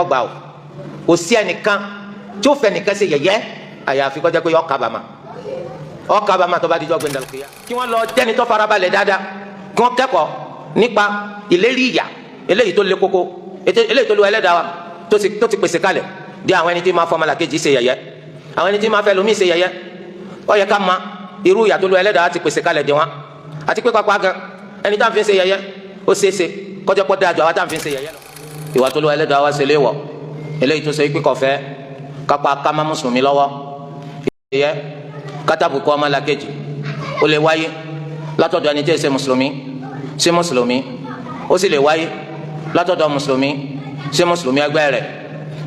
ọgbà o kò sí ẹnìkan tí ó fẹ́ nìkan ṣe yẹ̀yẹ́ àyàfi kọjá pé ọkàbàmà tó bá dijọ́ gbẹ̀ndà lókè yá. kí wọ́n lọ jẹ́ni tó farabalẹ̀ dáadáa kí wọ́n kẹ́kọ̀ọ́ nípa ìlérí ìyà eléyìí tó le koko eléyìí tó lu ẹlẹ́dàá wa tó ti pèsè kalẹ̀ di àwọn ẹni tí máa fọmọlà kejì ṣe yẹ̀yẹ́ àwọn ẹni tí máa fẹ́ lomi ṣe yẹ̀yẹ́ ó yẹ ká ma irú ìyà tó lu ẹlẹ́dàá wa ti pèsè kalẹ̀ di wọn àti pé pápá gan ẹni tá à ń fi ṣe yẹ̀yẹ́ ó ṣeéṣe kọjá pọ̀ dáa jù àwọn tá à ń fi ṣe yẹ̀yẹ́ lọ. ìwà tó lu ẹlẹ́dàá wa ṣe léwọ̀ eléyìí tó ṣe pé kọfẹ́ kápá kámá mùsùlùmí lọ́wọ́ yẹ̀yẹ́ kátàbùkù ọmọlàkejì ó lè wáyé látọ̀dọ̀ ẹni tí ì ṣe mùsùlùmí sí mùsùlùmí ó sì lè wáyé látọ̀dọ̀ mùsùlùmí sí mùsùlùmí ẹgbẹ́ rẹ̀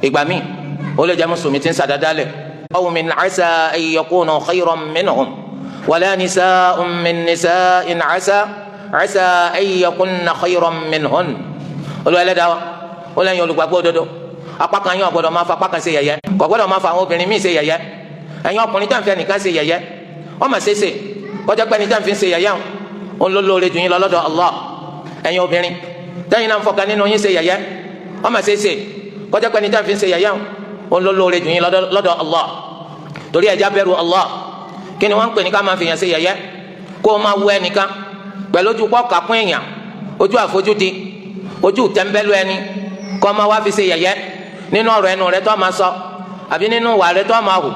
ìgbà míì ó lè jẹ́ mùsùlùmí tí ń ṣàdádálẹ̀. qawmin asa an yakunu khayran minhum wala nisa'un min nisa'in asa an yakunna khayran minhun. olùwẹ̀lẹ́dàá wa ó lẹ́yìn olùgbàgbọ́ òdodo apá kan yín ò gbọ́dọ̀ máa fa apá kan ṣe yẹ̀yẹ́ kò gbọ́dọ̀ máa fa àwọn obìnrin míì ṣe yẹ̀yẹ́ ẹ̀yin ọkùnrin tá à ń fẹ́ nìkan ṣe yẹ̀yẹ́ wọ́n mà ṣe é ṣe kọjá pé ní tá à ń fi ṣe yẹ̀yẹ́ o ń lólóore jù yín lọ lọ́dọ̀ Allah ẹ̀yin obìnrin tẹ́yìn náà ń fọkàn nínú yín ṣe yẹ̀yẹ́ wọ́n mà ṣe é ṣe kọjá pé ní tá à ń fi ṣe yẹ̀yẹ́ o ń lólóore jù yín lọ́dọ̀ Allah torí ẹ̀já bẹ̀rù Allah kí ni wọ́n ń pè ní ká máa fi yàn ṣe yẹ̀yẹ́ kó o máa wú ẹnìkan pẹ̀lú ojú pọ́ọ̀kà fún èèyàn ojú àfojúdi ojú tẹ́ńbẹ́lú ẹni kó o máa wá fi ṣe yẹ̀yẹ́ nínú ọ̀rọ̀ ẹnu rẹ tó máa sọ àbí nínú ìwà rẹ tó máa hù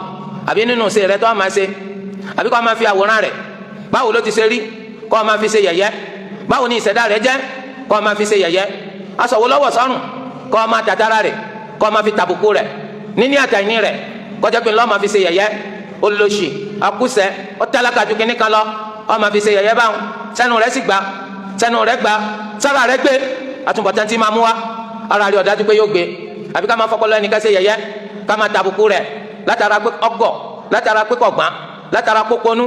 àbí nínú ṣe rẹ tó máa ṣe àbí kó máa fi àwòrán rẹ báwo ló ti ṣe rí kó máa fi ṣe yẹ̀yẹ́ báwo ni ìṣẹ̀dá rẹ jẹ́ kó máa fi ṣe yẹ̀yẹ́ aṣọ wo lọ́wọ́ sọ́rùn kó máa tàtàrà rẹ kó máa fi tàbùkù rẹ níní àtàyìn rẹ kọjá pé lọ́ọ́ máa fi ṣe yẹ̀yẹ́ olóṣì akúṣẹ̀ ọ̀tálákàjú kínní kan lọ ọ́ máa fi ṣe yẹ̀yẹ́ báwọn sẹ́nu rẹ sì gbà sẹ́nu rẹ gbà sára rẹ gbé àtúbọ̀tán tí máa mú wa ara rẹ ọ̀dájú pé yóò gbé àbí ká máa fọpọlọ ẹnìkan ṣe yẹ̀yẹ́ ká máa tàbùkù rẹ látara pé ọgọ látara pé kọgbọn látara pé ponú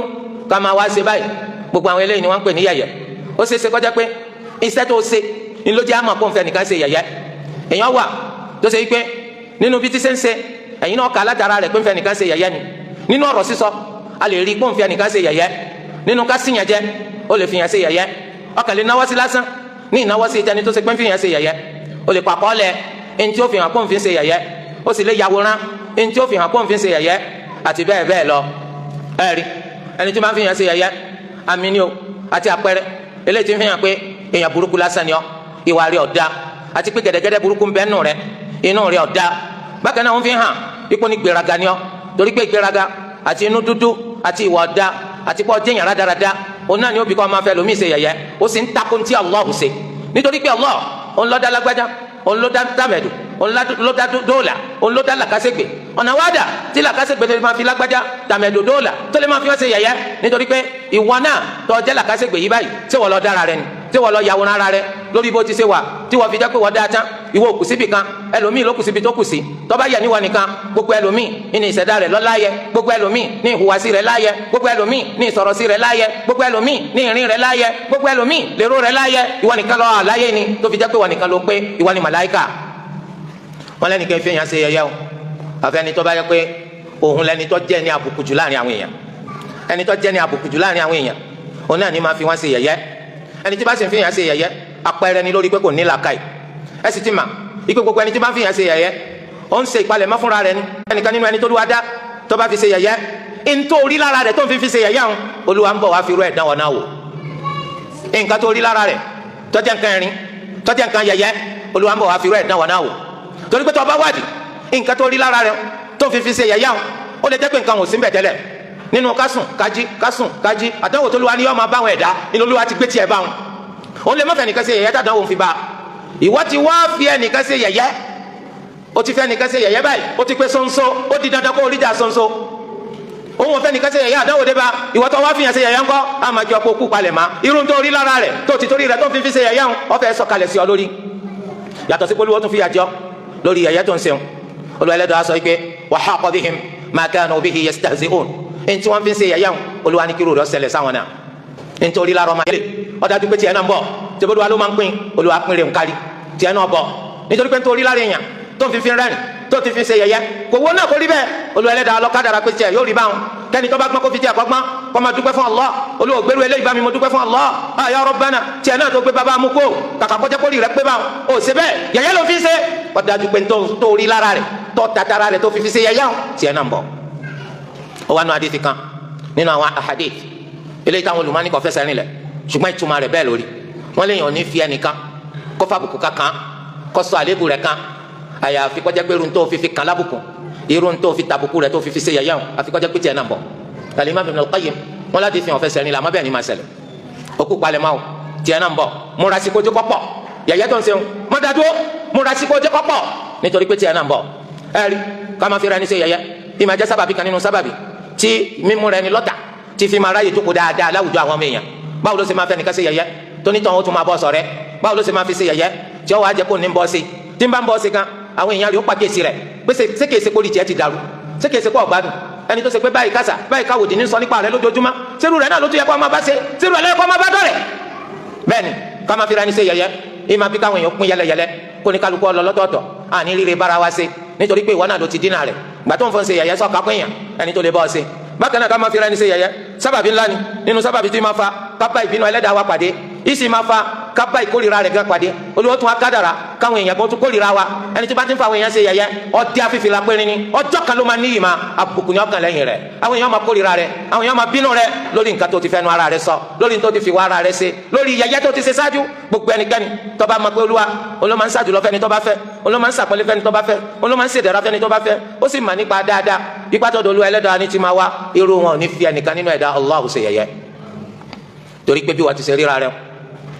ká máa wá ṣe báyìí gbogbo àwọn eléyìí ni wọn ń pè ní yẹ̀yẹ́ ó ṣeé ṣe kọjá pé iṣẹ́ tó ṣe ni ló jẹ́ àmọ́ kó n fẹ́ nìkan ṣe yẹ̀yẹ́ èèyàn wà tó ṣe pé nínú bí tí ṣe ń ṣe ẹ̀yin náà kà látara rẹ̀ pé n fẹ́ nìkan ṣe yẹ̀yẹ́ ni nínú ọ̀rọ̀ sísọ a lè rí pé n fẹ́ nìkan ṣe yẹ̀yẹ́ nínú ká síyàn jẹ ó lè fìyàn ṣe yẹ̀yẹ́ ọkàn lè náwó sí lásán ní ìnáwó sí ìtẹni tó ṣe pé ń fìyàn ṣe yẹ̀yẹ́ ó lè pàkọ́ lẹ̀ ẹni tí ó fìyàn pé ń fi ṣe yẹ̀yẹ́ ó sì lè yàwòrán ẹni tí ó fìyàn pé ń fi ṣe yẹ̀yẹ́ àti bẹ́ẹ̀ bẹ́ẹ̀ lọ ẹ̀rí ẹni tí máa ń fi yàn ṣe yẹ̀yẹ́ àmì ni o àti àpẹẹrẹ eléyìí tí ń fi hàn pé èèyàn burúkú lásán ni ọ ìwà rẹ ọ̀dá àti pé gẹ̀dẹ̀gẹ̀dẹ̀ burúkú ń bẹ nù rẹ inú rẹ ọ̀dá bákan náà ń fi hàn ipò ní gbéraga ni ọ torí pé gbéraga àti inú dúdú àti ìwà ọ̀dá àti pé ọjẹ́ yàn rádaràda òun náà ni ó bí kọ́ máa fẹ́ lómi ṣe yẹ̀yẹ́ ó sì ń takò tí Allah ṣe nítorí pé Allah òun ló dá lágbájá òun ló dá tàmẹ̀dù òun ló dá dóòlà òun ló dá làkàṣègbè ọ̀nà wádà tí làkàṣègbè tó lè máa fi lágbájá tàmẹ̀dù dóòlà tó lè máa fi wọ́n ṣe yẹ̀yẹ́ nítorí pé ìwọ náà tó jẹ́ làkàṣègbè yìí báyìí tí wọ́n lọ dára rẹ ni tí wọ́n lọ yàwòrán ara rẹ lórí bó ti ṣe wà tí wọ́n fi jẹ́ pé wọ́n dá tán ìwọ òkú síbi kan ẹlòmíì ló kù síbi tó kù sí tó bá yẹ níwọ nìkan gbogbo ẹlòmíì ní ìṣẹ̀dá rẹ lọ́láyẹ gbogbo ẹlòmíì ní ìhùwàsí rẹ láyẹ gbogbo ẹlòmíì ní ìsọ̀rọ̀sí rẹ láyẹ gbogbo ẹlòmíì ní ìrìn rẹ láyẹ gbogbo ẹlòmíì lérò rẹ láyẹ ìwọ nìkan lọ àláyé ni tó fi jẹ́ pé ìwọ nìkan ló pé ìwọ ni màláíkà wọn lẹ́nu kẹ́ fi yàn ṣe yẹ̀yẹ́ o àfẹ́ni tó bá yẹ pé òun lẹ́ni tó jẹ́ ní àbùkù jù láàrin àwọn èèyàn ẹni tó jẹ́ ní àbùkù jù láàrin àwọn èèyàn òun náà ni máa fi wọn ṣe yẹ̀yẹ́ ẹni tí bá sì ń fi yàn ṣe yẹ̀yẹ́ àpẹẹrẹ ni lórí pé kò ní làákàyè ẹ sì ti mà ikú gbogbo ẹni tí bá ń fi yàn ṣe yẹ̀yẹ́ ó ń ṣe ìpalẹ̀mọ́ fúnra rẹ̀ ni ẹnìkan nínú ẹni tó lúwa dá tó bá fi ṣe yẹ̀yẹ́ ntó orí lára rẹ̀ tó ń fi ṣe yẹ̀yẹ́ òun Olúwa ń bọ̀ wá fi rú ẹ̀dán wọn náà wò nǹkan tó orí lára rẹ̀ tó jẹ́ nǹkan ẹ̀rín tó jẹ́ nǹkan yẹ̀yẹ́ Olúwa ń bọ̀ wá fi rú ẹ̀dán wọn náà wò torí pé tó bá wádìí nǹkan tó rí lára rẹ̀ tó fi ṣe yẹ̀yẹ́ òun ó lè jẹ́ pé nǹkan ò sí ńbẹ̀ tẹ́lẹ̀ nínú kásùn kájí àdánwò tó lúwa ní yọ máa báwọn ẹ̀dá nínú Olúwa ti gbé tiẹ̀ báwọn òun lè má fẹ́ nìkan ṣe yẹ̀yẹ́ tàdánwò fi bá ìwọ ti wá fi ẹnìkan ṣe yẹ̀yẹ́ ó ti fẹ́ nìkan ṣe yẹ̀yẹ́ báyìí ó ti pé sọ́nsọ́ ó di dandan kó oríjà sọ́nsọ́ òun ò fẹ́ nìkan ṣe yẹ̀yẹ́ àdánwò dé bá ìwọ tó wá fi yàn ṣe yẹ̀yẹ́ ńkọ́ àmàjọ kó kú palẹ̀ má irun tó rí lára rẹ̀ tó ti torí rẹ̀ tó fi ṣe yẹ̀yẹ́ ń ó fẹ́ sọ̀kalẹ̀ sí ọ lórí yàtọ̀ sí polówó tún fi yàjọ lórí yẹ̀yẹ́ tó ń ṣeun Olúwa Ẹlẹ́dàá sọ pé wa haqa bihim ma kanu bihi yastahzi'un ntí wọ́n fi ṣe yẹ̀yẹ́ ń Olúwa ní kírò rẹ̀ ṣẹlẹ̀ sáwọn náà nítorí lára ọmọ yẹlẹ ọdájú pé tiẹ̀ náà ń bọ̀ tẹ́bọ̀dọ̀ wa ló máa ń pín Olúwa pín rẹ̀ ń kárí tiẹ̀ náà bọ̀ nítorí pé nítorí lára èèyàn tó ń fi rẹ́rìn tó ti fi ṣe yẹ̀yẹ́ kò wọ́n náà kó rí bẹ́ẹ̀ Olúwa Ẹlẹ́dàá lọ́kadàrà pé tiẹ̀ yóò rí báwọn kẹ́ni tó bá gbọ́n kó fi tiẹ̀ kọ́gbọ́n kó máa dúpẹ́ fún Allah olówó gbèrú eléyìí bá mi mo dúpẹ́ fún Allah ya Rabbana tiẹ̀ náà tó gbé bàbá mu kó kàkà kọjá kórì rẹ pé báwọn ò ṣe bẹ́ẹ̀ yẹ̀yẹ́ ló fi ṣe kó dájú pé tó rí lára rẹ̀ tó tatara rẹ̀ tó fi ṣe yẹ̀yẹ́ tiẹ̀ náà ń bọ̀. ó wà nù hadith kan nínú àwọn ahadith eléyìí táwọn olùmọ́ni kò fẹsẹ̀ rìn lẹ̀ ṣùgbọ́n ìtumọ̀ rẹ̀ bẹ́ẹ̀ lórí wọ́n léèyàn ò ní fi ẹnìkan kó fàbùkù kankan kó sọ àlébù rẹ̀ kan àyàfi kó jẹ́ pé irun tó fi kan lábùkù irun tó fi tàbùkù rẹ̀ tó fi ṣe yẹ̀yẹ́ àfi kó jẹ́ pé tiẹ̀ náà ń bọ̀. Al-Imam Ibn al-Qayyim wọn láti fi hàn fẹsẹ̀ rìn lẹ̀ àmọ́ bẹ́ẹ̀ ni máa ṣẹlẹ̀ òkú palẹ̀ máa tiẹ̀ náà ń bọ̀ múra sí kójú kọ́pọ̀ yẹ̀yẹ́ tó ń ṣe mọ́dájú múra sí kójú kọ́pọ̀ nítorí pé tiẹ̀ náà ń bọ̀ ẹ̀rí ká máa fi ra ẹni ṣe yẹ̀yẹ́ bí máa jẹ́ sábàbí kan nínú sábàbí tí mímú rẹ ni lọ́tà tí fi máa ráyè jókòó dáadáa láwùjọ àwọn ọmọ èèyàn báwo ló ṣe máa fẹ́ nìkan ṣe yẹ̀yẹ́ tó ní tán ó tún máa bọ́ ṣọ̀rẹ́ báwo ló ṣe máa fi ṣe yẹ̀yẹ́ tí ó wàá jẹ́ kó ní bọ́ sí tí ń bá ń bọ́ sí gan àwọn èèyàn rẹ̀ ó pàkíyèsí rẹ̀ pé ṣé kìí ṣe kórìí tiẹ̀ ti dàrú ṣé kìí ṣe kó ọ̀gbádùn ẹni tó ṣe pé báyìí kásà báyìí káwòdì ní sọ nípa rẹ̀ lójoojúmọ́ sẹ́rù rẹ̀ náà ló tún yẹ kó máa bá ṣe sẹ́rù rẹ̀ lẹ́yìn kó máa bá dọ̀rẹ̀ bẹ́ẹ̀ni ká máa fi ra ẹni ṣe yẹ̀yẹ́ ìmọ̀ bí káwọn èèyàn pín yẹlẹyẹlẹ kó ní kálukú ọlọ lọ́tọ̀ọ̀tọ̀ àní rírẹ bára wa ṣe nítorí pé ìwọ náà ló ti dínà rẹ̀ gbà tó ń fọ́n ṣe yẹ̀yẹ́ sọ kápẹ́ yàn ẹni tó lè bọ́ ọ ṣe bákan náà ká máa fi ra ẹni ṣe yẹ̀yẹ́ sábàbí ńlá ni nínú sábàbí tí máa fa kábà ìbínú ẹlẹ́dàá wa pàdé ìsì máa fa kábà ìkórìíra rẹ̀ gan pàdé olùwọ́ tún akádàrà káwọn èèyàn kan tún kórìíra wa ẹni tí bá ti ń fa àwọn èèyàn ṣe yẹ̀yẹ́ ọdí afífi la pé ní ọjọ́ kan ló máa níyì máa àbùkù ní ọkàn lẹ́yìn rẹ̀ àwọn èèyàn máa kórìíra rẹ̀ àwọn èèyàn máa bínú rẹ̀ lórí nǹkan tó ti fẹnu ara rẹ̀ sọ lórí nǹkan tó ti fi wá ara rẹ̀ ṣe lórí yẹ̀yẹ́ tó ti ṣe ṣáájú gbogbo ẹnikẹ́ni tó bá mọ̀ pé Olúwa olóma ń ṣàjùlọ fẹ́ni tó bá fẹ́ olóma ń ṣàpọ́nlé fẹ́ni tó bá fẹ́ olóma ń ṣèdẹ̀ra fẹ́ni tó bá fẹ́ ó sì mà nípa dáadáa ipa tó dolú ẹlẹ́dàá ní ti máa wá irú wọn ò ní fi ẹnìkan nínú ẹ̀dá Allah ṣe yẹ̀yẹ́ torí pé bí wọ́n ti ṣe ríra rẹ̀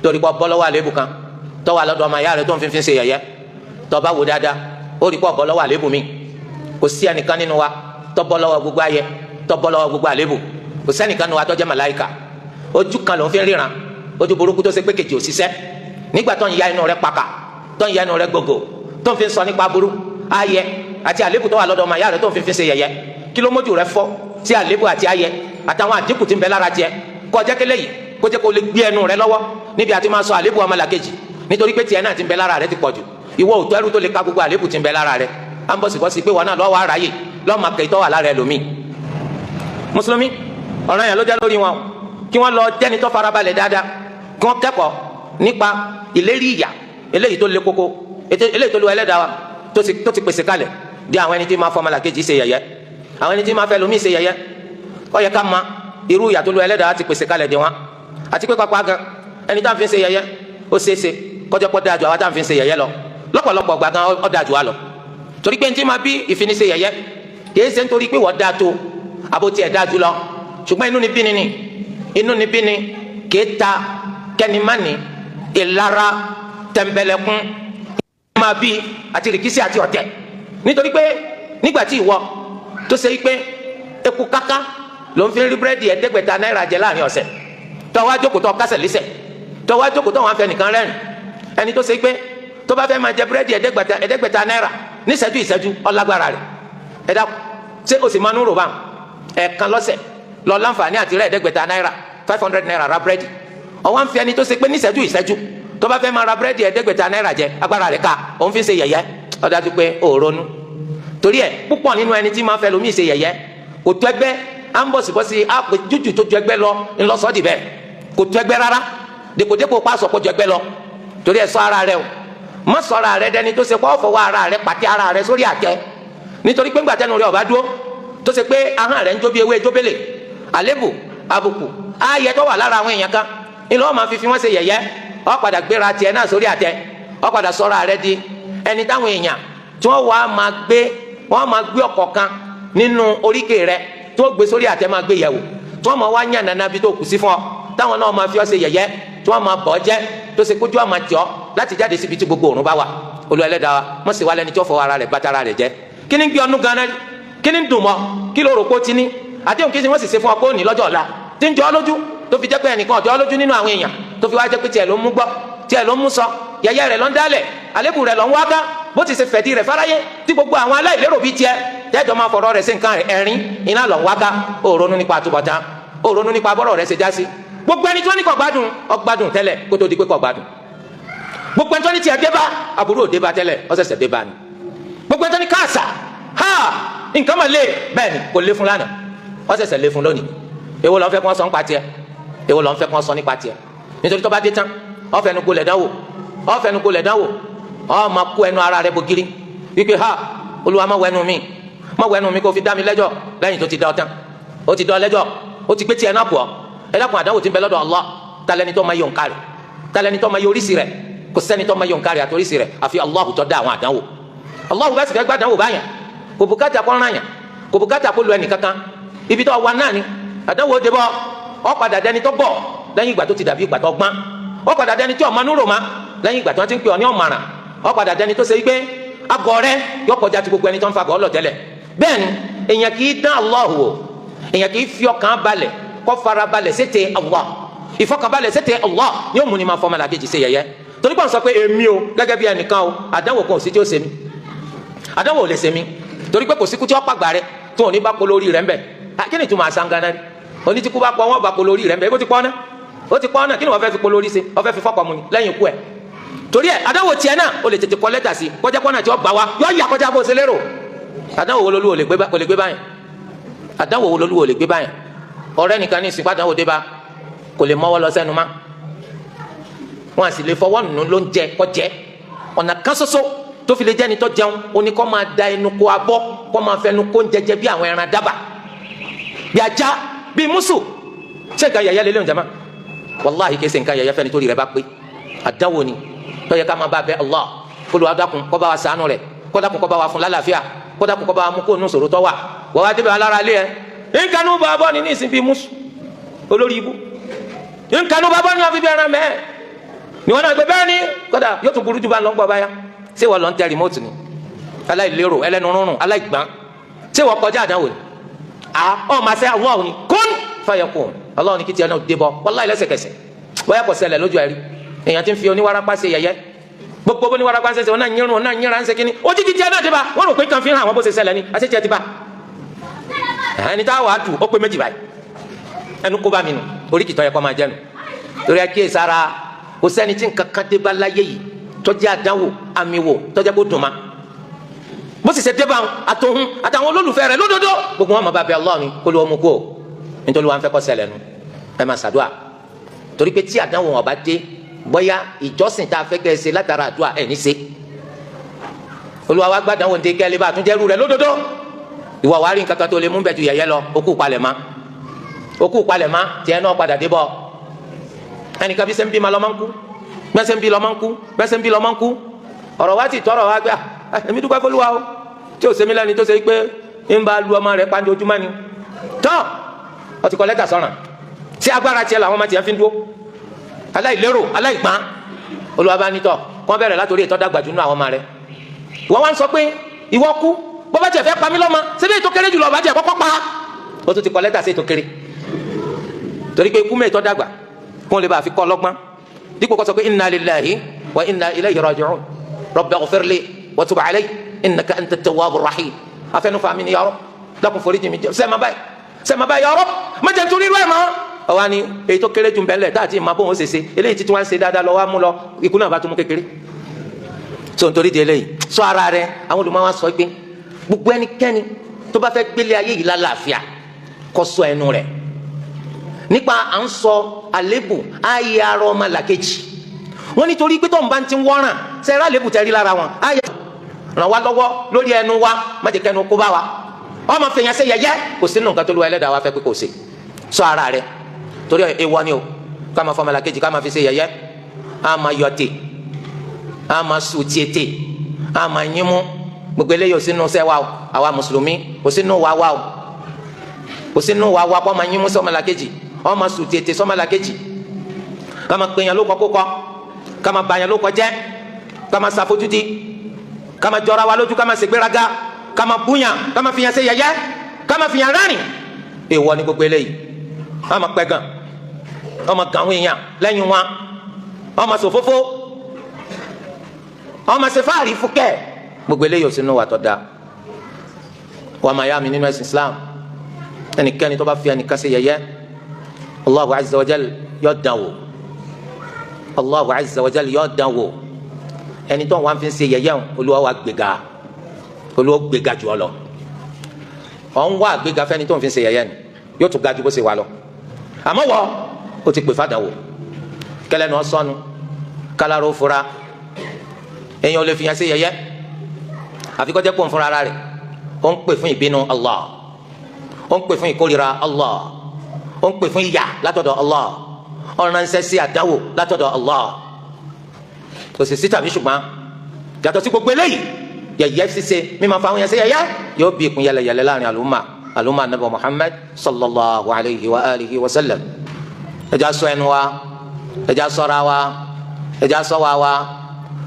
torí pé bọ́lọ́wọ́ àlébù kan tó wà lọ́dọ̀ ọmọ ìyá rẹ̀ tó ń fi ṣe yẹ̀yẹ́ tó bá wò dáadáa ó rí pé bọ́lọ́wọ́ àlébù mi kò sí ẹnìkan nínú wa tó bọ́lọ́wọ́ gbogbo ayẹ tó bọ́lọ́wọ́ gbogbo àlébù kò sẹ́nìkan nínú wa tó jẹ́ màláìkà ojú kan ló ń fi ríran ojú burúkú tó ṣe pé kejì ò ṣiṣẹ́ nígbà tó ń ya inú rẹ̀ pàkà tó ń ya inú rẹ̀ gbogbo tó ń fi sọ nípa burú ayẹ àti àlébù tó wà lọ́dọ̀ ọmọ ìyá rẹ̀ tó ń fi ṣe yẹ̀yẹ́ kí ló mójú rẹ̀ fọ́ sí àlébù àti ayẹ àtàwọn àdínkù tí ń bẹ lára tiẹ̀ kọjá kélé yìí kó jẹ́ kó lè gbé ẹnu rẹ̀ lọ́wọ́ níbi àti máa sọ àlébù ọmọlàkejì nítorí pé tiẹ̀ náà ti ń bẹ lára rẹ̀ ti pọ̀ jù ìwọ òtún ẹrú tó lè ka gbogbo àlébù ti ń bẹ lára rẹ̀ à ń bọ̀sibọ́sí pé wọn náà lọ́wọ́ aráyè lọ́ọ́ máa kẹ́ ìtọ́ wà lára ẹlòmíì. mùsùlùmí ọ̀ràn yẹn ló jẹ́ lórí wọn kí wọ́n lọ jẹ́ni tó farabalẹ̀ dáadáa kí wọ́n kẹ́kọ̀ọ́ nípa ìlérí ìyà eléyìí tó le koko eléyìí tó lu ẹlẹ́dàá wa tó ti pèsè kalẹ̀ di àwọn ẹni tí máa fọ ọmọlàkejì ṣe yẹ̀yẹ́ àwọn ẹni tí máa fẹ́ lómi ṣe yẹ̀yẹ́ ó yẹ ká ma irú ìyà tó lu ẹlẹ́dàá ti pèsè kalẹ̀ di wọn àti pé pápá gan ẹni tá à ń fi ṣe yẹ̀yẹ́ ó ṣeéṣe kọjá pọ̀ dáa ju àwa tá à ń fi ṣe yẹ̀yẹ́ lọ lọ́pọ̀lọpọ̀ gbà gan ó dáa ju wa lọ torí pé ntí máa bí ìfiniṣe yẹ̀yẹ́ kì í ṣe nítorí pé wọ́n dáa tó àbó tiẹ̀ dáa jù lọ ṣùgbọ́n inú ni bí ni kì í ta kẹ́nìmánì ìlara tẹ̀m̀bẹ̀lẹ̀kún máa bí àti rìkísí àti ọ̀tẹ̀ nítorí pé nígbà tí ìwọ tó ṣe pé eku káká ló ń fi rí búrẹ́dì ẹ̀ẹ́dẹ́gbẹ̀ta náírà jẹ láàrin ọ̀sẹ̀ tó wá jókòó tó kásẹ̀ lẹ́sẹ̀ tó wá jókòó tó wọn fẹ́ nìkan rẹ́rìn ẹni tó ṣe pé tó bá fẹ́ máa jẹ búrẹ́dì ẹ̀ẹ́dẹ́gbẹ̀ta náírà ní ìṣẹ́jú ọlágbára rẹ̀ ẹ̀dá ṣé o sì máa ń rò bá ẹ̀ẹ̀kan lọ́sẹ̀ lọ láǹfààní àti rẹ̀ ẹ̀ẹ́dẹ́gbẹ̀ta náírà 500 náírà ra búrẹ́dì ọwọ́n fi ẹni tó ṣe pé ní ìṣẹ́jú tó bá fẹ́ máa ra búrẹ́dì ẹ̀ẹ́dẹ́gbẹ̀ta náírà jẹ agbára rẹ̀ ká òun fi ṣe yẹ̀yẹ́ ó dájú pé ó ronú torí ẹ̀ púpọ̀ nínú ẹni tí máa fẹ́ lómi ṣe yẹ̀yẹ́ kò tó ẹgbẹ́ à ń bọ̀sibọ́sí àpè jújù tó ju ẹgbẹ́ lọ ńlọsọ́dì bẹ́ẹ̀ kò tó ẹgbẹ́ rárá dèkòdèkò pa àsọ̀kò ju ẹgbẹ́ lọ torí ẹ̀ sọ ara rẹ o má sọ ara rẹ dẹni tó ṣe pé ọ̀fọwọ́ ara rẹ pàtẹ ara rẹ sórí àtẹ nítorí pé ńgbàtẹ́nu rẹ ọ̀bá dúró tó ṣe pé ahọ́n rẹ ń jó bí ewé jóbélé àlébù àbùkù ààyè tó wà lára àwọn èèyàn kan ìlú ọmọ fífi wọn ṣe yẹ̀yẹ́ ó padà gbéra tiẹ̀ náà sórí àtẹ ó padà sọ ara rẹ di ẹni táwọn èèyàn tí wọ́n máa gbé ọ̀kọ̀ọ̀kan nínú oríkèé rẹ tí wọ́n gbé sórí àtẹ máa gbé yẹ̀wò tí wọ́n máa wá yàn nànà bí tó kù sí fún ọ táwọn náà máa fi ọ ṣe yẹ̀yẹ́ tí wọ́n máa bọ̀ ọ́ jẹ́ tó ṣe kójú àmà tí ọ láti jáde síbi tí gbogbo òrùn bá wà Olúwa Ẹlẹ́dàá wa mọ̀ sí wa lẹ́ni tí ó fọwọ́ ara rẹ̀ bàtà ara rẹ̀ jẹ́ kí ni gbé ọnú ganan rí kí ni dùn mọ́ kí ló rò pé ó ti ní àdéhùn kí ni wọ́n sì ṣe fún ọ pé ó ní lọ́jọ́ ọ̀la tí ń jọ ọ́ lójú tó fi jẹ́ pé ẹnìkan ọ̀jọ́ lójú nínú àwọn èèyàn tó fi wá jẹ́ pé tiẹ̀ ló mú gbọ́ tiẹ̀ ló mú sọ yẹ̀yẹ́ rẹ̀ ló ń dálẹ̀ àlébù rẹ̀ ló ń wá ká bó ti ṣe fẹ̀dí rẹ̀ fáráyé tí gbogbo àwọn aláìlérò bíi tiẹ̀ tẹ́jọ́ máa fọ̀rọ̀ rẹ̀ sí nǹkan ẹ̀rín iná ló ń wá ká ó ronú nípa àtúbọ̀tán ó ronú nípa bọ́rọ̀ rẹ̀ ṣe já sí gbogbo ẹni tó ní kò gbádùn ó gbádùn tẹ́lẹ̀ kó tó di pé kò gbádùn gbogbo ẹni tó ní tiẹ̀ dé bá àbúrò dé bá tẹ́lẹ̀ ó ṣẹ̀ṣẹ̀ dé bá ni gbogbo ẹni tó ní káàsà ha nǹkan mà lé bẹ́ẹ̀ ni kò lé fún lánàá ó ṣẹ̀ṣẹ̀ lé fún lónìí èwo ló ń fẹ́ kí wọ́n sọ nípa tiẹ̀ èwo ló ń fẹ́ kí wọ́n sọ nípa tiẹ̀ nítorí tó bá dé tán ó fẹnu gbolẹ̀ dánwò ó máa kó ẹnu ara rẹ̀ bògiri wípé ha Olúwa má wẹnu mi kó fi dá mi lẹ́jọ́ lẹ́yìn tó ti dá ọ tán ó ti dá ọ lẹ́jọ́ ó ti gbé tiẹ̀ náà pọ̀ ẹ dákun àdánwò tí ń bẹ lọ́dọ̀ Allah talẹ́ni tó máa yọ nǹkan rẹ̀ talẹ́ni tó máa yọ oríṣi rẹ̀ kò sẹ́ni tó máa yọ nǹkan rẹ̀ àti oríṣi rẹ̀ àfi Allah tó dá àwọn àdánwò Allah bá sì fẹ́ gbàdánwò báyàn kò bùkátà kó ràn yàn kò bùkátà kó lu ẹnì kankan ibi tó wà náà ni àdánwò dé bọ́ ọ padà dẹni tó bọ̀ lẹ́yìn ìgbà tó ti dàbí ìgbà tó gbọ́n ọ padà dẹni tí ọmọ núrò má lẹ́yìn ìgbà tó ti ń pè ọ ní ọ̀màràn ọ padà dẹni tó ṣe wípé agọ rẹ yọ kọjá ti gbogbo ẹni tó ń fa gọ́ lọ tẹ́lẹ̀ bẹ́ẹ̀ ni èèyàn kì í dán Allah wò èèyàn kì í fi ọkàn balẹ̀ kó fara balẹ̀ sété Allah ìfọkànbalẹ̀ sété Allah yóò mú ni máa fọmọ làkejì ṣe yẹ̀yẹ́ torí pé wọ́n sọ pé èmi o gẹ́gẹ́ bí ẹnìkan o àdánwò kan ò sí tí ó ṣe mí àdánwò ò lè ṣe mí torí pé kò sí kú tí wọ́n pàgbà rẹ tó ò ní bá polo orí rẹ ń bẹ̀ kí ni ìtumọ̀ àṣàǹgànà rí onítìkú bá pọ̀ wọ́n bá polo orí rẹ ń bẹ̀ ó ti pọ́n náà kí ni wọ́n fẹ́ fi polo orí ṣe wọ́n fẹ́ fi fọ́pọ̀ mu ni lẹ́yìn ikú ẹ̀ torí ẹ̀ àdánwò tiẹ̀ náà o lè tètè kọ lẹ́tà sí kọjá pọ́nà tí wọ́n gbà wá yọ yà kọjá bó ṣe lérò àdánwò wo lolúwo lè gbé báyìí àdánwò wo lolúwo lè gbé báyìí ọ̀rẹ́ nìkan ní ìsìnkú àdánwò dé bá kò lè mọ́wọ́ lọ sẹ́nu má wọn à sì lè fọwọ́ nù ló ń jẹ kọ́ jẹ́ ọ̀nà kan ṣoṣo tó fi lè jẹ́ ni tó jẹun ó ní kó máa da ẹnu kó abọ́ kó máa fẹnu kó ń jẹjẹ bí àwọn ẹran dábà bí ajá bí mùsù ṣé nǹkan yẹ̀yẹ́ lélẹ́yìn jama wàláhì kìí ṣe nǹkan yẹ̀yẹ́ fẹ́ni tó rí rẹ bá pé àdánwò ni tó yẹ ká máa bá bẹ Allah kó ló wá dákun kó bá wa ṣàánú rẹ̀ kó dákun kó bá wa fún lálàáfíà kó dákun kó bá wa mú kó nù sòrò tó wà wọ́n wá débẹ̀ alára lé ẹ nǹkanú bá bọ́ ni ní ìsìn bíi mùsù olórí ibú nǹkanú bá bọ́ ni wọ́n fi bí ẹran mẹ́ẹ̀ ni wọ́n náà gbé bẹ́ẹ̀ ni kódà yóò tún burú jù bá ń lọ gbọ́ báyà ṣé wọ́n lọ ń tẹ rìmọ́tì ni aláìlérò ẹlẹ́nu rúnrún aláìgbọ́n ṣé wọ́n kọjá àdánwò ni ọ̀ máa ṣe Allah ni kún fayakun Allah ni kí tiẹ̀ náà dé bọ́ wallahi lẹ́sẹ̀kẹsẹ̀ wọ́yà kò ṣẹlẹ̀ lójú ẹ̀rí èèyàn ti ń fi oníwàrápá ṣe yẹ̀yẹ́ gbogbo oníwàrápá ṣe ṣe wọn náà yírun wọn náà yíra ń ṣe kínní ó jíjí tiẹ̀ náà dé bá wọn rò pé kàn fi hàn àwọn bó ṣe ṣẹlẹ̀ ni àti tiẹ̀ ti bá ẹni tá a wàá tù ó pé méjì báyìí ẹnu kó bá mi nù oríkì tó yẹ kó máa jẹ nù torí ẹ kí èsàrà kò sẹ́ni tí nǹkan kan dé bá láyé yìí tọ́jú àdánwò àmì wò tọ́jú kó dùn ma bó sì ṣe dé bá àtòhun àtàwọn olólùfẹ́ rẹ̀ lódodo gbogbo wọn máa bá bẹ Allah ni kó ló mú kó nítorí wọn fẹ́ kó ṣẹlẹ̀ nu ẹ máa ṣàdúà torí pé tí àdánwò wọn bá dé bóyá ìjọsìn tá a fẹ́ kẹ́ ẹ ṣe látara àdúà ẹ̀ ní ṣe Olúwa wa gbàdánwò ń dé kẹ́ ẹ lè bá àtúnjẹ́rú rẹ̀ lódodo ìwọ wàá rí nǹkan kan tó lè mú bẹ́ẹ̀ ju yẹ̀yẹ́ lọ okú palẹ̀ ma tiẹ̀ náà padà dé bọ́ ẹnìkan bí sẹ́ńbí ma lọ́ máa ń kú bẹ́sẹ̀ ń bí lọ́ máa ń kú ọ̀rọ̀ wa ti tọrọ wa gbé èmi dúpẹ́ fọlúwa o tí o sẹ́mi lẹ́ni tó ṣe pé ń bá lu ọmọ rẹ̀ pàǹdé ojúmọ́ ni tán ọtí kọ lẹ́tà sọ̀ràn tí agbára tiẹ̀ làwọn ọmọ tiẹ̀ fi ń dúró aláìlérò aláìgbọ́n Olúwa bá nítọ̀ kọ́ bẹ̀rẹ̀ látòrí ètò dàgbàjú nínú àwọn ọmọ rẹ̀ wọ́n wá ń sọ pé ìwọ kú bọ́bá tiẹ̀ fẹ́ pa mí lọ́mọ síbi ètò kéré jùlọ ọba tiẹ̀ kọ́kọ́ pa ó tún ti kọ lẹ́tà sí ètò kéré torí pé ikú mẹ́ẹ̀tọ́ dàgbà kó lè bá a fi kọ́ lọ́gbọ́n dípò kó sọ pé inna lillahi wa inna ilayhi raji'un rabbi ighfir li wa tub alayya innaka anta at-tawwabur rahim afẹnufa mi ni ya Rabb dákun foríjì mi sẹ́ẹ̀ma báyìí ya Rabb má jẹ́ nítorí rẹ̀ mọ́ ọwọ́ ni èyí tó kéré jù bẹ́ẹ̀ lẹ̀ tá àti ìmọ̀ bóun ṣe ṣe eléyìí títí wọ́n ń ṣe dáadáa lọ wá mú lọ ikú náà bá tún mú kékeré so nítorí di eléyìí sọ ara rẹ̀ àwọn olùmọ̀ wa sọ pé gbogbo ẹnikẹ́ni tó bá fẹ́ gbélé ayé yìí lálàáfíà kó ṣọ́ ẹnu rẹ̀ nípa à ń sọ àlébù ayé ara ọmọ làkejì wọn nítorí pé tó ń bá ti ń wọ́ràn sẹ́rẹ́ àlébù tẹ̀rí lára wọn ayé ràn wá lọ́wọ́ lórí ẹnu wa má jẹ́ kẹ́nu kó bá wa ọmọ fèèyàn ṣe yẹ̀yẹ́ kò sínú nǹkan tó lu ẹlẹ́dàá wa fẹ́ pé kò ṣe sọ ara rẹ̀ torí èèwọ̀ ni o ká máa fọmọ làkejì ká máa fi ṣe yẹ̀yẹ́ á máa yọtè á máa sùn tiẹ̀tẹ̀ á máa yín mú gbogbo eléyìí ò sínú sẹ́ wa o àwa mùsùlùmí kò sínú wa o kò sínú wa kó máa yín mú sọmọ làkejì ọ máa sùn tiẹ̀tẹ̀ sọmọ làkejì ká máa pèèyàn ló kọ́ kó kọ́ ká máa bàyàn ló kọ́ jẹ́ ká máa ṣàfojúdi ká máa jọra wa lójú ká máa ṣègbéraga ká máa búyàn ká máa fìyàn ṣe yẹ̀yẹ́ ká máa fìyàn rẹ́rìn èèwọ̀ ni gbogbo eléyìí ọ máa pẹ́ gan ọ máa gàn àwọn èèyàn lẹ́yìn wọn ọ máa ṣòfófó ọ máa ṣe fáàrí fúkẹ́ gbogbo eléyìí ò sínú wa tó dáa wà máa yá mi nínú ẹ̀sìn Islam ẹnikẹ́ni tó bá fi ẹnìkan ṣe yẹ̀yẹ́ Allahu azza wa jal yóò dán wò Allahu azza wa jal yóò dán wò ẹni tó wọn fi ń ṣe yẹ̀yẹ́ o Olúwa wa gbéga jù ọ lọ ọ ń wá gbéga fẹ́ni tó ń fi ń ṣe yẹ̀yẹ́ ni yóò tún ga ju bó ṣe wà lọ àmọ́ wọ o ti pè fàdánwò kẹlẹ́ ní ọ sọnù kálárò fura èèyàn ò lè fìyàn ṣe yẹ̀yẹ́ àfi kó jẹ́ pọ̀ fúnra rẹ̀ ó ń pè fún ìbínú Allah ó ń pè fún ìkórira Allah ó ń pè fún ìyà látọ̀dọ̀ Allah ó ń ránṣẹ́ sí àdáwò látọ̀dọ̀ Allah kò sì sí tàbí ṣùgbọ́n yàtọ̀ sí gbogbo eléyìí yẹ̀yẹ́ ṣíṣe mímọ fáwọn yẹn ṣe yẹ̀yẹ́ yóò bí ìkún yẹlẹyẹlẹ láàrin àlùmọ anabi Muhammad sallallahu alayhi wa alihi wa sallam ẹja ṣọ́ ẹnu wa ẹja ṣọ́ra wa ẹja ṣọ́ wa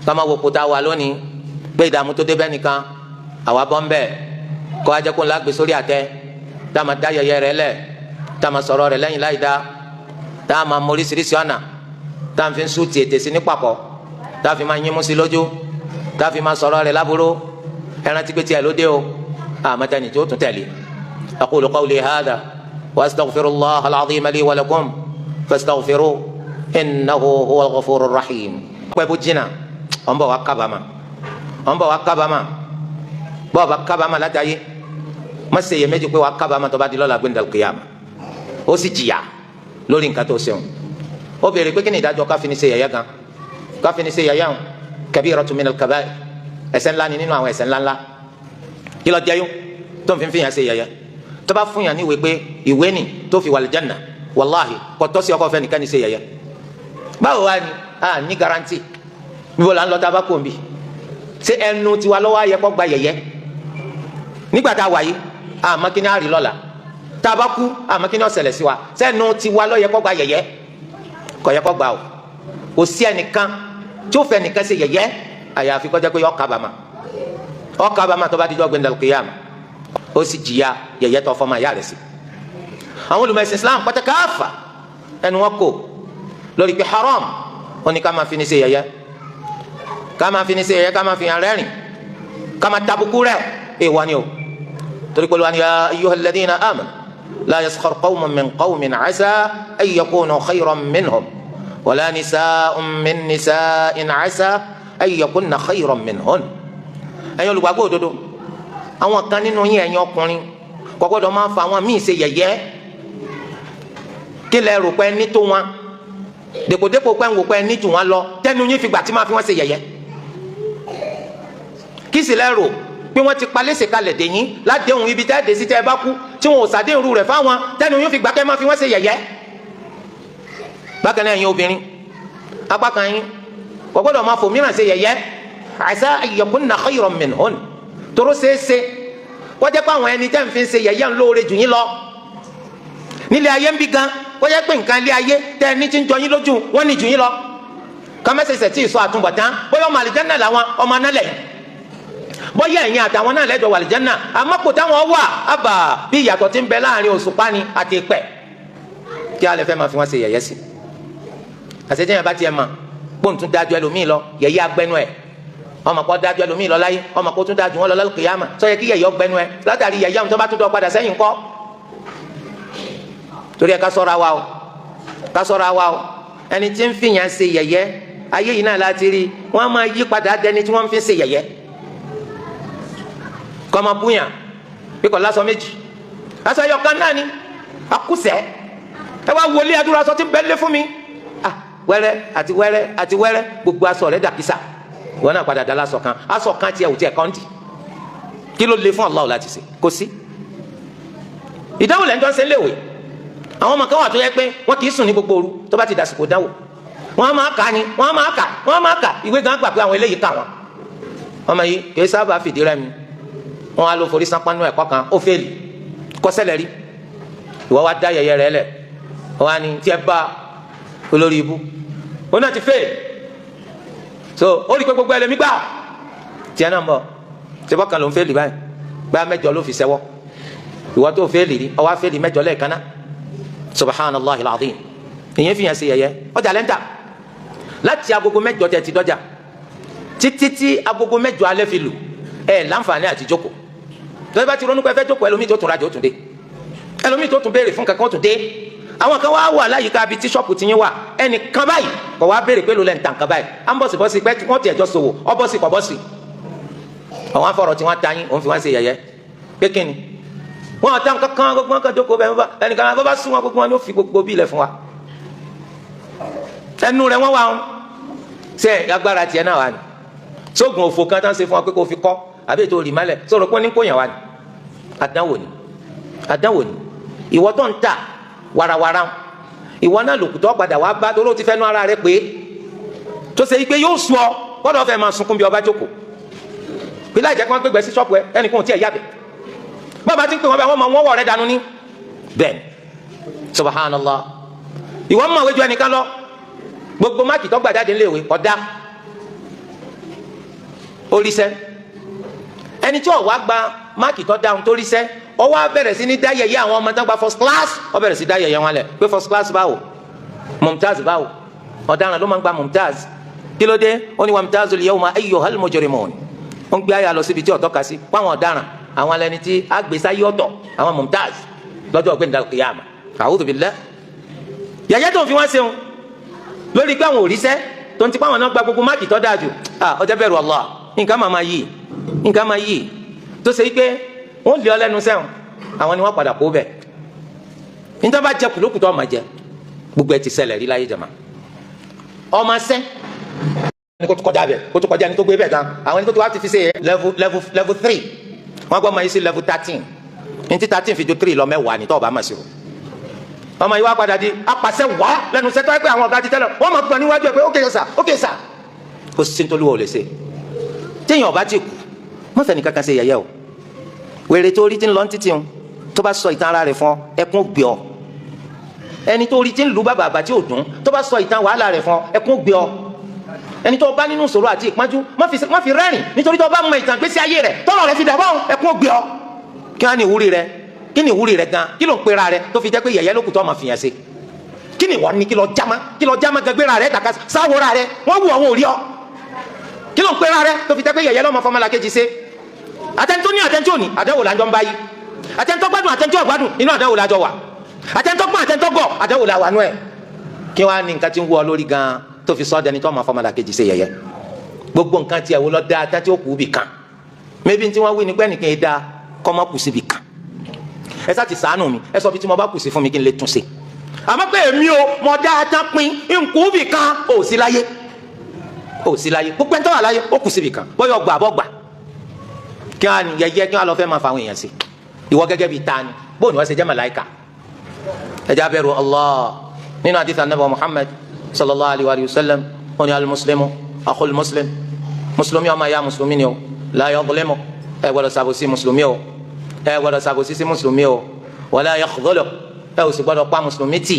kama wo kota wa lónìí gbé ìdààmú tó débẹ̀ nìkan àwa bọ́ ń bẹ̀ kọ́ ajẹ́ kó ńlá gbé sórí àtẹ tá a ma dá yẹ̀yẹ́ rẹ̀ lẹ̀ tá a ma sọ̀rọ̀ rẹ̀ lẹ́yìn láì dá tá a ma móríṣiríṣi ọ̀nà tá a fi ń sùn tiètè sí ní pàkọ́ tá a fi ma yín mú sí lójú tá a fi ma sọ̀rọ̀ rẹ̀ láburú ẹran tí pé tiẹ̀ ló dé o àmọ́tẹ́ni tó tún tẹ̀lé. aqulu qawli hadha wa astaghfirullaha al-azima li wa lakum fastaghfiruhu innahu huwal ghafurur rahim. pẹ́ bó jìnnà ọ̀n bọ̀ wá kábàámà bọ́ọ̀ bá kábàámà látàyé má ṣe yẹ méjì pé wá kábàámà tó bá di lọ́la gbẹ̀ndàl qiyama ó sì jìyà lórí nǹkan tó ṣeun ó béèrè pé kí ni ìdájọ́ káfíní ṣe yẹ̀yẹ́ gan káfíní ṣe yẹ̀yẹ́ hàn kabiratun minal kaba'ir ẹ̀ṣẹ̀ ńlá ni nínú àwọn ẹ̀ṣẹ̀ ńláńlá kí ló jẹ́ yó tó ń fi yàn ṣe yẹ̀yẹ́ tó bá fún yàn ní ìwé pé ìwé ni tó fi wal janna wàláhì kò tọ́ sí ọkọ fẹ́ nìkan ní ṣe yẹ̀yẹ́ báwo wá ni a ní garanti níbo la ń lọ tá a bá kó nbí ṣé ẹnu tiwa lọ́wọ́ ayẹ kọ́ gba yẹ̀yẹ́ nígbà tá a wà yìí àmọ́ kí ni a rí lọ́la tá a bá kú àmọ́ kí ni ó ṣẹlẹ̀ sí wa sẹ́nu tiwa ló yẹ kọ́ gba yẹ̀yẹ́ kò yẹ kọ́ gba o kò sí ẹnìkan tí ó fẹ́ nìkan ṣe yẹ̀yẹ́ àyàfi kó jẹ́ pé ó kábàámà tó bá dijọ́ gbẹ̀ndàl qiyama ó sì jìyà yẹ̀yẹ́ tó fọ́ ma yá rẹ̀ sí. àwọn olùmọ̀ẹ̀sìn Islam pátákáfà ẹnu wọn kò lórí pé haram ó ní ká máa fi ní ṣe yẹ̀yẹ́ ká máa fi hàn rẹ́rìn ká máa tabuku rẹ̀ èèwọ̀ ni o torí pé olùwàní ya ayyuhal ladhina amanu la yaskhar qawmun min qawmin asa an yakunu khayran minhum wala nisa'un min nisa'in asa an yakunna khayran minhun. ẹ̀yin olùgbàgbọ́ òdodo àwọn kan nínú yín ẹ̀yin ọkùnrin kò gbọ́dọ̀ máa fa àwọn míì ṣe yẹ̀yẹ́ kí lẹ rò pé ní tó wọn dèpòdépò pé ń wò pé ní jù wọn lọ tẹnu yín fìgbà tí máa fi wọn ṣe yẹ̀yẹ́ kí sì lẹ rò pé wọn ti palẹ́sẹ̀ kalẹ̀ dè yín ládéhùn ibi tẹ́ dé sí tẹ́ ẹ bá kú tí wọn ò sàdéhùn rú rẹ̀ fáwọn tẹnu yín fìgbà kẹ́ máa fi wọn ṣe yẹ̀yẹ́. bákan náà ẹ̀yin obìnrin apá kan yín kò gbọ́dọ̀ máa fò mìíràn ṣe yẹ̀yẹ́ asa an yakunna khayran minhun tóró ṣeéṣe kó jẹ́ pé àwọn ẹni tẹ́ ń fi ṣe yẹ̀yẹ́ ń lóore jù yín lọ nílé ayé ń bí gan kó jẹ́ pé nǹkan ilé ayé tẹ́ ẹni tí ń jọ yín lójú wọ́n ní jù yín lọ kọ́mẹ́sẹ̀sẹ̀ tí ì sọ àtúbọ̀tán bóyá ọmọ àlìjánnà làwọn ọmọ análẹ̀ bóyá ẹ̀yin àtàwọn náà lẹ́jọ́ wà àlìjánnà àmọ́ kò táwọn wà ábà bí ìyàtọ̀ tí ń bẹ láàrin òṣùpá ni àti ìpẹ́ kí alẹ́ fẹ́ máa fi wọ́n ṣe yẹ̀yẹ́ sí àṣetẹ́yìn bá tiẹ̀ mọ̀ pọ́ǹtún dájú ẹlòmíì lọ yẹ̀yẹ́ agbẹ́nu ẹ̀ ọmọ kọ́ dájú ẹlòmíì lọ láyé ọmọ kó tún dájú wọn lọ lálùkìyámà sọ yẹ kí yẹ̀yẹ́ ọgbẹ́nu ẹ̀ látàrí yẹ̀yẹ́ àwọn tó bá tún dọ̀ padà sẹ́yìn kọ́ torí ẹ ká ṣọ́ra wa o ẹni tí ń fìyàn ṣe yẹ̀yẹ́ ayé yìí náà láti rí wọn máa yí padà dẹni tí wọn fi ṣe yẹ̀yẹ́ kọ́mọ búyàn kíkọ lásán méjì lásán yọkan náà ni akúṣẹ̀ ẹ wá wọlé adúrà aṣọ tí ń bẹ́ẹ̀ lé fún mi wẹ́rẹ́ àti wẹ́rẹ́ gbogbo aṣọ rẹ̀ dàkísà wọn náà padà dá lásọ kan aṣọ kan tiẹ̀ ò tiẹ̀ kàn dì kí ló lè fún Allah láti ṣe kò sí ìdánwò lẹ́ńtọ́ ń ṣe léwe àwọn ọmọ kan wà tó yẹ pé wọn kì í sùn ní gbogbo òru tó bá ti dàsìkò dánwò wọn máa kà ìwé gan gbà pé àwọn eléyìí kà wọn ọmọ yìí kì í sábà fìdí rẹmi wọn á lọ forí sápánú ẹ̀kọ́ kan ó fẹ́ẹ̀lì kọ́sẹ́lẹ̀ rí ìwọ wa dá yẹ̀yẹ́ rẹ lẹ̀ wọn á ní tí ẹ bá olórí ibú wọn náà ti fẹ́ẹ̀lì so ó rí i pé gbogbo ẹlẹ́mí gbà tiẹ̀ náà ń bọ̀ ṣẹ́fọ́ kan ló ń fẹ́ẹ̀lì báyìí báyà mẹ́jọ ló fi ṣẹ́wọ́ ìwọ tó fẹ́ẹ̀lì rí ọwọ́ fẹ́ẹ̀lì mẹ́jọ lẹ́ẹ̀kan náà subhanallah alazim ìyẹn fi hàn sí yẹ̀yẹ́ ọjà lẹ́ńtà láti agogo mẹ́jọ tẹ̀ ti dọ́jà títí tí agogo mẹ́jọ alẹ́ fi lù ẹ̀ láǹfààní àti jókòó lọ́wọ́ bá ti ronú pé ẹ fẹ́ jókòó ẹlòmíì tó tún rajà ó tún dé ẹlòmíì tó tún béèrè fún kankan ó tún dé àwọn kan wá wà láyìíká bíi tíṣọ́ọ̀pù ti yín wà ẹnìkan báyìí kò wá béèrè pé ló lẹ́ ń tàn kan báyìí à ń bọ̀sì bọ́sì pé wọ́n ti ẹ̀jọ́ sòwò ọ bọ́sì kọ̀ bọ́sì àwọn afọ̀rọ̀ tí wọ́n ta yín òun fi wọ́n ṣe yẹ̀yẹ́ pé kí ni wọn àtàn kankan gbogbo wọn kan jókòó bẹ́ẹ̀ bá ẹnìkan bá sún wọn gbogbo wọn ni ó fi gbogbo bí ilẹ̀ fún wa ẹnu rẹ̀ wọ́n wà wọn ṣe agbára tiẹ̀ náà wà ní sóògùn òfò kan tán ṣe fún wa pé kò fi kọ́ àbí ètò òrìmálẹ̀ sọ̀rọ̀ pé ní kò yàn wá ní àdánwò ni ìwọ tó ń ta warawara ìwọ náà lòkùtọ́ padà wá bá torí ó ti fẹ́ nu ara rẹ̀ pé tó ṣe pé yóò sùn ọ gbọ́dọ̀ fẹ́ máa sunkún bí ọba jókòó bí láì jẹ́ kí wọ́n gbégbé sí ṣọ́ọ̀pù ẹ ẹnìkan ò tí ẹ̀ yábẹ̀ bàbá tí ń pè wọ́n bá wọ́n mọ wọ́n wọ̀ rẹ̀ dànù ní bẹ́ẹ̀ subhanallah ìwọ mọ̀ wéjú ẹnìkan lọ gbogbo máàkì tó gbà jáde níléèwé ọ̀dà oríṣẹ́ ẹni tí ó wá gba máàkì tó dáhùn tó ríṣẹ́ ó wá bẹ̀rẹ̀ sí ní dá yẹ̀yẹ́ àwọn ọmọ tó gba first class ó bẹ̀rẹ̀ sí dá yẹ̀yẹ́ wọn lẹ̀ pé first class báwo mumtaz báwo ọ̀daràn ló máa ń gba mumtaz kí ló dé ó ní wa mumtazul yawma ayyuhal mujrimun ó ń gbé ayé lọ síbi tí ọ̀tọ́ ka sí fáwọn ọ̀daràn àwọn alẹ́ni tí agbèsáyé ọ̀tọ̀ àwọn mumtaz lọ́jọ́ ọ̀gbẹ́ni dàlùkìyàmà a'udhu billah yẹ̀yẹ́ tó ń fi wọ́n ṣeun lórí pé àwọn òrìṣẹ́ tó ń tipa àwọn náà gba gbogbo máàkì tó dáa jù ọjọ́ bẹ̀rù Allah nǹkan máa yí tó ṣe pé wọ́n lé ọ lẹ́nu sẹ́wọ̀n àwọn ni wọ́n padà kó bẹ̀ níta bá jẹ kùlókùtọ́ ọmọ jẹ gbogbo ẹ ti ṣẹlẹ̀ rí láyé jama ọmọ sẹ́ ní kó tó kọjá bẹ̀ kó tó kọjá ní tó gbé bẹ̀ gan àwọn ẹni tó wá ti fi ṣe level 3 wọ́n gbọ́ ọmọ yìí sí level 13 ní ti 13 fi ju 3 lọ mẹ́wàá ní tó ọba máa ṣe o ọmọ yìí wá padà di apàṣẹ wá lẹ́nu sẹ́tọ́ ẹ pé àwọn ọ̀gá ti tẹ́lẹ̀ wọ́n máa gbọ́n níwájú ẹ pé ókè sà kó sí nítorí wọ́n ò lè ṣe téèyàn ọba ti kú mọ́fẹ́ nìkan kan ṣe yẹ̀yẹ́ o wèrè tó rí tí ń lọ títí ń tó bá sọ ìtàn ara rẹ̀ fún ọ ẹkún gbé ọ ẹni tó rí tí ń lu bàbà àbàtì òdùn tó bá sọ ìtàn wàhálà rẹ̀ fún ọ ẹkún gbé ọ ẹni tó bá nínú ìṣòro àti ìpọ́njú má fi rẹ́rìn nítorí tó bá mọ ìtàn gbésí ayé rẹ̀ tọ́rọ̀ rẹ̀ fi dàbọ̀ ẹkún gbé ọ kí wọ́n ní ìwúrí rẹ̀ kí ni ìwúrí rẹ̀ gan kí ló ń pera rẹ̀ tó fi jẹ́ pé yẹ̀yẹ́ lókùtọ́ ọmọ fìyàn ṣe kí ni wọ́n ní kí lọ jámá gẹ́gbẹ́ra rẹ̀ tàkà sáwọ́ra rẹ̀ wọ́n wù àwọn òrí ọ kí ló ń pera rẹ̀ tó fi jẹ́ pé yẹ̀yẹ́ lọ́mọ fọmọlá kejì ṣe àtẹnitó ní àtẹnitó ní àdánwò làjọ ń bá yí àtẹnitó gbádùn àtẹnitó ọ̀gbádùn inú àdánwò làjọ wà àtẹnitó gbọ́n àtẹnitó gọ̀ àdánwò làwà nú ẹ̀ kí wọ́n á ní nǹkan tí ń wú ọ lórí gan tó fi sọ́ọ́ dẹni tó máa fọmọlá kejì ṣe yẹ̀yẹ́ gbogbo nǹkan tiẹ̀ wo lọ da àtẹ́tí ó kù bì kan mẹ́bí tí wọ́n wí ni pé nìkan yìí da kọ́ mọ́ kù sí bì kan ẹ sá ti ṣàánú mi ẹ sọ bí tí mo bá kù sí fún mi kí n lè tún ṣe àmọ́ pé èmi o mo dá a tán pin nkú bì kan ò sí láyé gbogbo ẹni tó wà láyé ó kù sí bì kan bóyá ọgbà àbọ̀ gbà kí wọn yẹyẹ kí wọn lọ fẹ́ máa fa àwọn èèyàn sí ìwọ gẹ́gẹ́ bíi tani bóun wọ́n ṣe jẹ́ màláìka ẹja bẹ̀rù Allah nínú àdìsí anabi Muhammad sallallahu alayhi wa sallam wọn ni alimuslimu akhul muslim mùsùlùmí ọmọ ya mùsùlùmí ni o la yadhlimu ẹ gbọ́dọ̀ ṣàbòsí mùsùlùmí o ẹ gbọ́dọ̀ ṣàbòsí sí mùsùlùmí o wala yakhdhulu ẹ ò sì gbọ́dọ̀ pa mùsùlùmí tì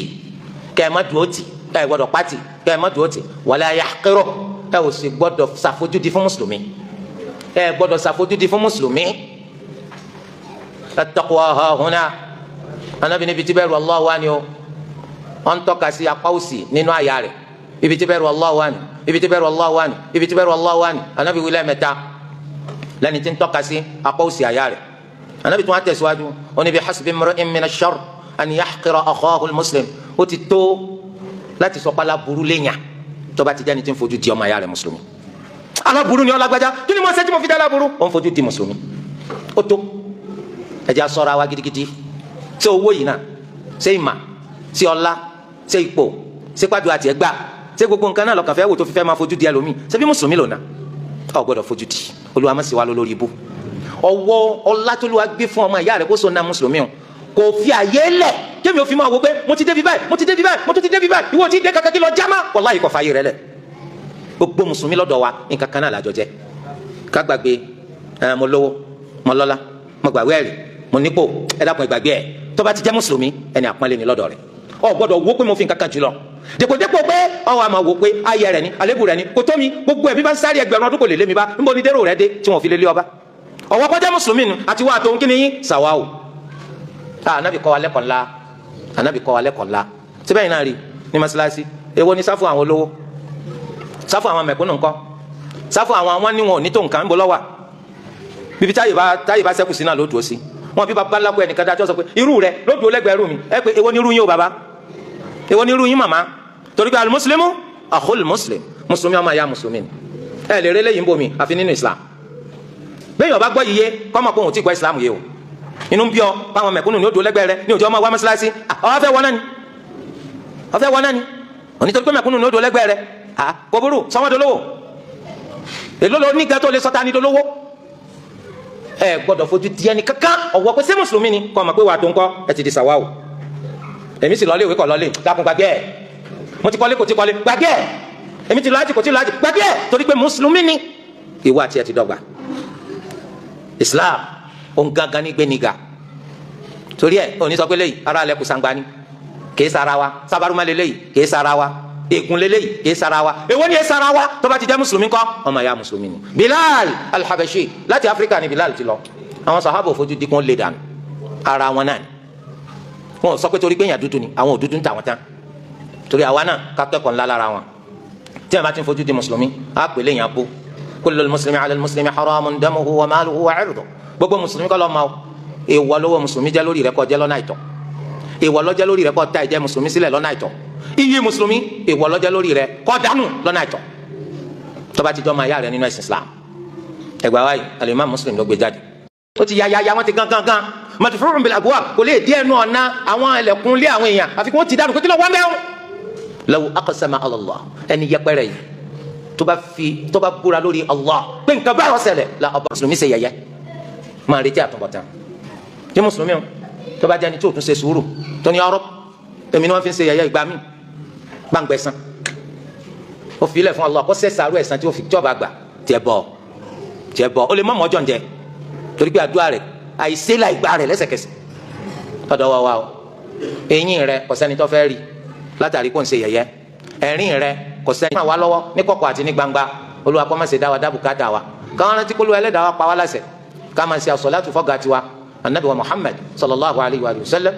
kẹ́ ẹ má dúró tì ẹ gbọ́dọ̀ pa tì kẹ́ ẹ má dúró tì wala yahqiru ẹ ò sì gbọ́dọ̀ ṣàfojúdi fún mùsùlùmí ẹ gbọ́dọ̀ ṣàfojúdi fún mùsùlùmí at-taqwa hahuna anabi níbi tí bẹ̀rù Allah wà ní o wọn tọ́ka sí apá òsì nínú àyà rẹ̀ ibi tí bẹ̀rù Allah wà ní ibi tí bẹ̀rù Allah wà ní ibi tí bẹ̀rù Allah wà ní anabi wí lẹ́ẹ̀mẹ́ta lẹ́ni tí ń tọ́ka sí apá òsì àyà rẹ̀ anabi tí wọ́n tẹ̀síwájú ó ní bi hasbi imri'in mina ash-sharr an yahqira akhahu al-muslim ó ti tó láti sọ pálá burú léyàn tó bá ti jẹ́ ni tí ń fojú di ọmọ àyà rẹ̀ mùsùlùmí aláburú ni ọlágbájá kí ni mo ṣe tí mo fi dá aláburú ó ń fojú di mùsùlùmí ó tó ẹ̀jẹ̀ asọ́ra wa gidigidi ṣé owó yìí náà ṣé ìmà ṣé ọlá ṣé ipò ṣé pàdù àti ẹgbà ṣé gbogbo nǹkan náà lọ́kàn fẹ́ wò tó fi fẹ́ máa fojú di ẹlòmíì ṣé bí mùsùlùmí lò náà ọ gbọ́dọ̀ fojú di Olúwa má ṣe wá lórí ibú ọwọ́ ọlá tó lù wá gbé fún ọmọ ìyá rẹ̀ kó so ná mùsùlùmí o kò fi àyè lẹ̀ kémi ò fi máa wò pé mo ti débi báyìí mo ti débi báyìí mo tún ti débi báyìí ìwọ ti dé kankan kí lọ jámá wàláhì kò fààyè rẹ̀ lẹ̀ gbogbo mùsùlùmí lọ́dọ̀ wa nǹkan kan náà làjọ jẹ́ ká gbàgbé mo lówó mo lọ́lá mo gbàgbé ẹ̀rí mo nípò ẹ dákun ìgbàgbé ẹ̀ tó bá ti jẹ́ mùsùlùmí ẹni àpọ́nlé ni lọ́dọ̀ rẹ̀ ọ gbọ́dọ̀ wò pé mo fi nǹkan kan jùlọ dèpòdépò pé ọ wà máa wò pé ayẹ rẹ̀ ni àlébù rẹ̀ ni kò tó mi gbogbo ẹ̀ bí bá ń sáré ẹgbẹ̀rún ọdún kò lè lé mi bá níbo ni dérò rẹ̀ dé tí wọ́n fi lé lé ọba ọwọ́ kọjá mùsùlùmí nu àti wà tóun kí ni yín sàwáwò anabi kọ́ wa lẹ́kọ̀ọ́ ńlá anabi kọ́ wa lẹ́kọ̀ọ́ ńlá síbẹ̀ yìí náà rí ní masalasi èwo ni sáfù àwọn olówó sáfù àwọn mẹ̀kúnnù ńkọ́ sáfù àwọn níwọ̀n ní tó nǹkan ń bọ̀ lọ́wọ́ bíbí táyì bá sẹ́kù sí náà ló dùn ó sí wọn bí baba ńláko ẹnìkan dájọ́ sọ pé irú rẹ ló dùn ó lẹ́gbẹ̀ẹ́ irú mi ẹ pé èwo ni irú yín o baba èwo ni irú yín màmá torí pé alimuslimu akhul muslim mùsùlùmí ọmọ ya mùsùlùmí ẹ lè rí eléyìí ń bomi àfi nínú islam bẹ́ẹ̀ yóò bá gbọ́ yìí yé kọ́mọ pé òun ti gbọ́ islam yé o inú bí ọ báwọn mẹ̀kúnnù ní odò lẹ́gbẹ̀ẹ́ rẹ ní òjò ọmọ wa mọ́sálásí ọwọ́ fẹ́ wọ́n náà ni onítorí pé mẹ̀kúnnù ní odò lẹ́gbẹ̀ẹ́ rẹ kò burú sọmọdolówó èló ló ní gẹ́tò lè sọ́ta ní dolówó ẹ gbọ́dọ̀ fojú di ẹni kankan ọ̀wọ́ pé ṣé mùsùlùmí ni kọ́ ọ mọ̀ pé wàá tó ń kọ́ ẹ ti di sàwáwò èmi sì lọ́lé ìwé kọ̀ lọ́lé dákun gbàgbé ẹ̀ mo ti kọ́lé kò ti kọ́lé gbàgbé ẹ̀ èmi ti lọ àjì kò ti lọ àjì gbàgbé ẹ̀ torí pé mùsùlùmí ni ìwọ àti ẹ ti dọ́gba Islam òun gangan ní gbé nígà torí ẹ òní sọ pé léyìí ara alẹ́ kù sangba ni kìí sara wa sábàrúmọ́ lélẹ́yìí kìí sara wa ègún lélẹ́yìí kìí sara wa èwo ni ẹ sara wa tó bá ti jẹ́ mùsùlùmí kọ́ ọmọ ya mùsùlùmí ni Bilal al-Habashi láti Áfíríkà ni Bilal ti lọ àwọn sàhábà fojú dikun lè dànù ara wọn náà ni wọn sọ pé torí pé èèyàn dúdú ni àwọn òdúdú ń tà wọn tán torí àwa náà ká kẹ́kọ̀ọ́ ńlá lára wọn tí wọn bá ti ń fojú di mùsùlùmí á pè léèyàn bó kullul muslimi ala al-muslimi haramun damuhu wa maluhu wa irduhu gbogbo mùsùlùmí kọ́ lọ́ọ́ ma o èèwọ̀ lọ́wọ́ mùsùlùmí jẹ́ lórí rẹ̀ kó jẹ́ lọ́nà àìtọ́ èèwọ̀ ló jẹ́ lórí rẹ̀ kó ta ìjẹ́ mùsùlùmí sílẹ̀ lọ́nà àìtọ́ iyì mùsùlùmí èèwọ̀ ló jẹ́ lórí rẹ̀ kó dànù lọ́nà àìtọ́ tó bá ti jọ́ máa yá rẹ̀ nínú ẹ̀sìn Islam ẹgbàá wáyé al-Imam Muslim ló gbé jáde ó ti ya wọn ti gangan madfurun bil abwab kò lè díẹ̀ nù ọ̀nà àwọn ẹlẹ́kùn lé àwọn èèyàn àfi kí wọ́n ti dànù kó tí lọ́ wọ́n mẹ́wọ́n. law aqsama ala Allah ẹni yẹpẹrẹ yìí tó bá búra lórí Allah pé nǹkan báyọ̀ ṣẹlẹ̀ la ọba mùsùlùmí ṣe yẹ̀yẹ́ máa retí àtúbọ̀tán tí mùsùlùmí o tó bá jẹ́ ẹni tí o tún ṣe sùúrù tó ní ọ̀rọ̀ èmi ni wọ́n fi ń ṣe yẹ̀yẹ́ ìgbà míì gbàǹgbẹ̀sán ó fi ilẹ̀ fún Allah kó sẹ́sàárù ẹ̀sán tí ọba gbà tiẹ̀ bọ̀ ó lè mọ̀ mọ́jọ́ ǹjẹ́ torí pé àdúrà rẹ̀ àìsè la ìgbà rẹ̀ lẹ́sẹ̀kẹsẹ̀ tọ́dọ̀ wa o eyín rẹ̀ kò sẹ́ni tó fẹ́ rí látàrí kó ń ṣe yẹ̀yẹ́ ẹ̀rín rẹ̀ kò sẹ́ni máa wá lọ́wọ́ ní kọ̀kọ̀ àti ní gbangba Olúwa kó má ṣe dá wa dá bùkátà wa káwọn rántí kó lu ẹlẹ́dàá wa pa wá láṣẹ ká máa ṣe àsọ̀látù fọ́gà tiwa anabi wa Muhammad sallallahu alayhi wa sallam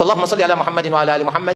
Allahumma salli ala Muhammadin wa ala ali Muhammad.